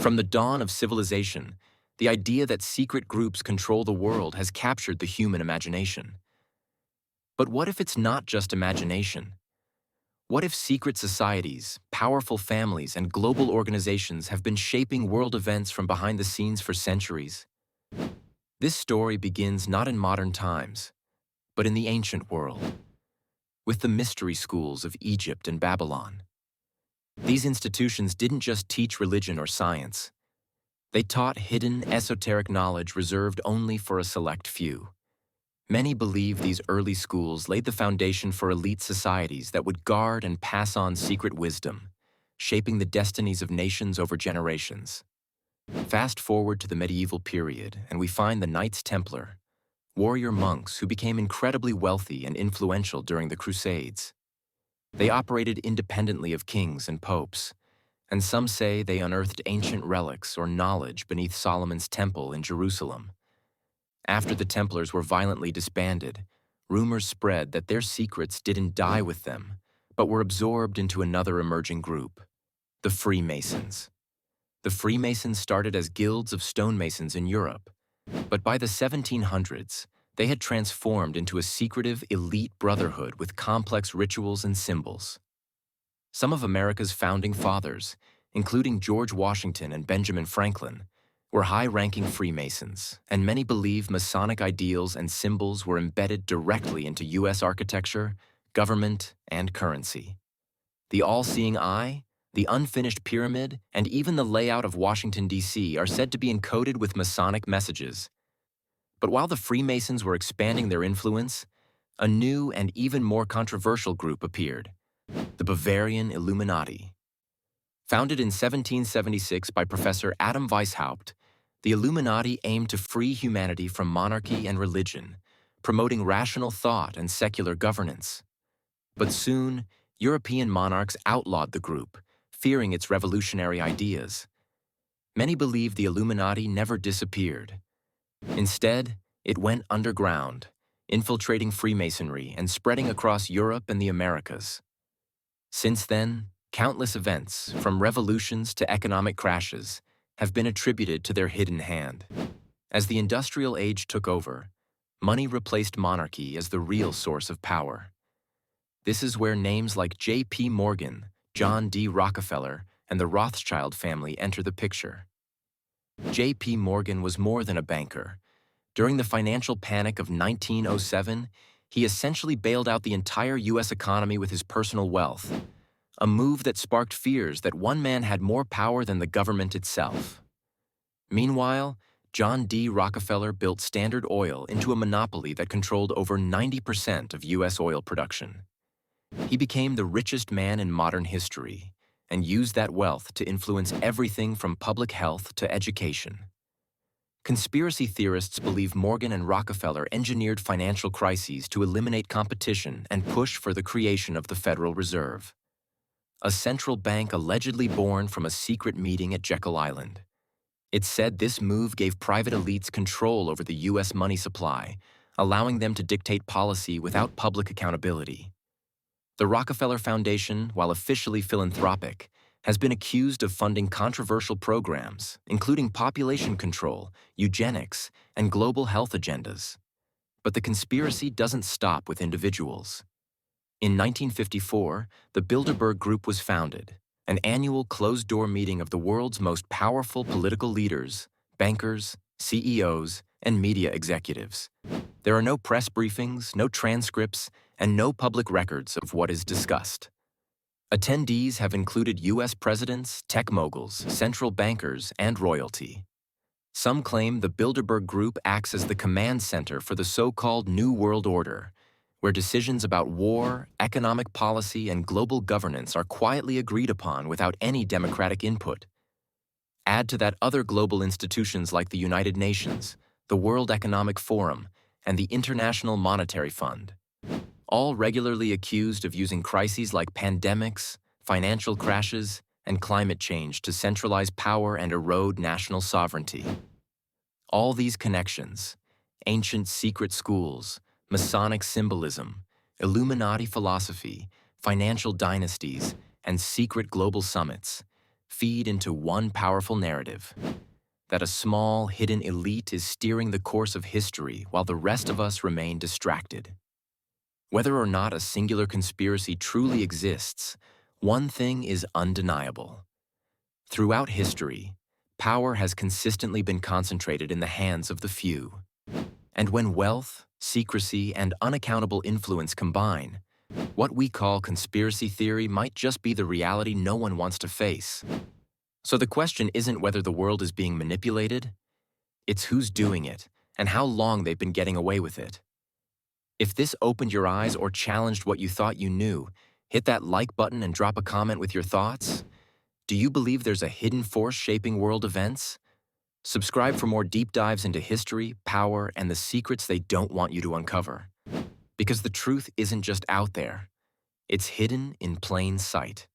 From the dawn of civilization, the idea that secret groups control the world has captured the human imagination. But what if it's not just imagination? What if secret societies, powerful families, and global organizations have been shaping world events from behind the scenes for centuries? This story begins not in modern times, but in the ancient world, with the mystery schools of Egypt and Babylon. These institutions didn't just teach religion or science. They taught hidden, esoteric knowledge reserved only for a select few. Many believe these early schools laid the foundation for elite societies that would guard and pass on secret wisdom, shaping the destinies of nations over generations. Fast forward to the medieval period, and we find the Knights Templar, warrior monks who became incredibly wealthy and influential during the Crusades. They operated independently of kings and popes, and some say they unearthed ancient relics or knowledge beneath Solomon's temple in Jerusalem. After the Templars were violently disbanded, rumors spread that their secrets didn't die with them, but were absorbed into another emerging group, the Freemasons. The Freemasons started as guilds of stonemasons in Europe, but by the 1700s, they had transformed into a secretive, elite brotherhood with complex rituals and symbols. Some of America's founding fathers, including George Washington and Benjamin Franklin, were high-ranking Freemasons, and many believe Masonic ideals and symbols were embedded directly into U.S. architecture, government, and currency. The all-seeing eye, the unfinished pyramid, and even the layout of Washington, D.C. are said to be encoded with Masonic messages. But while the Freemasons were expanding their influence, a new and even more controversial group appeared, the Bavarian Illuminati. Founded in 1776 by Professor Adam Weishaupt, the Illuminati aimed to free humanity from monarchy and religion, promoting rational thought and secular governance. But soon, European monarchs outlawed the group, fearing its revolutionary ideas. Many believe the Illuminati never disappeared. Instead, it went underground, infiltrating Freemasonry and spreading across Europe and the Americas. Since then, countless events, from revolutions to economic crashes, have been attributed to their hidden hand. As the industrial age took over, money replaced monarchy as the real source of power. This is where names like J.P. Morgan, John D. Rockefeller, and the Rothschild family enter the picture. J.P. Morgan was more than a banker. During the financial panic of 1907, he essentially bailed out the entire U.S. economy with his personal wealth, a move that sparked fears that one man had more power than the government itself. Meanwhile, John D. Rockefeller built Standard Oil into a monopoly that controlled over 90% of U.S. oil production. He became the richest man in modern history and used that wealth to influence everything from public health to education. Conspiracy theorists believe Morgan and Rockefeller engineered financial crises to eliminate competition and push for the creation of the Federal Reserve, a central bank allegedly born from a secret meeting at Jekyll Island. It's said this move gave private elites control over the U.S. money supply, allowing them to dictate policy without public accountability. The Rockefeller Foundation, while officially philanthropic, has been accused of funding controversial programs, including population control, eugenics, and global health agendas. But the conspiracy doesn't stop with individuals. In 1954, the Bilderberg Group was founded, an annual closed-door meeting of the world's most powerful political leaders, bankers, CEOs, and media executives. There are no press briefings, no transcripts, and no public records of what is discussed. Attendees have included U.S. presidents, tech moguls, central bankers, and royalty. Some claim the Bilderberg Group acts as the command center for the so-called New World Order, where decisions about war, economic policy, and global governance are quietly agreed upon without any democratic input. Add to that other global institutions like the United Nations, the World Economic Forum, and the International Monetary Fund, all regularly accused of using crises like pandemics, financial crashes, and climate change to centralize power and erode national sovereignty. All these connections, ancient secret schools, Masonic symbolism, Illuminati philosophy, financial dynasties, and secret global summits, feed into one powerful narrative: that a small, hidden elite is steering the course of history while the rest of us remain distracted. Whether or not a singular conspiracy truly exists, one thing is undeniable. Throughout history, power has consistently been concentrated in the hands of the few. And when wealth, secrecy, and unaccountable influence combine, what we call conspiracy theory might just be the reality no one wants to face. So the question isn't whether the world is being manipulated, it's who's doing it and how long they've been getting away with it. If this opened your eyes or challenged what you thought you knew, hit that like button and drop a comment with your thoughts. Do you believe there's a hidden force shaping world events? Subscribe for more deep dives into history, power, and the secrets they don't want you to uncover. Because the truth isn't just out there, it's hidden in plain sight.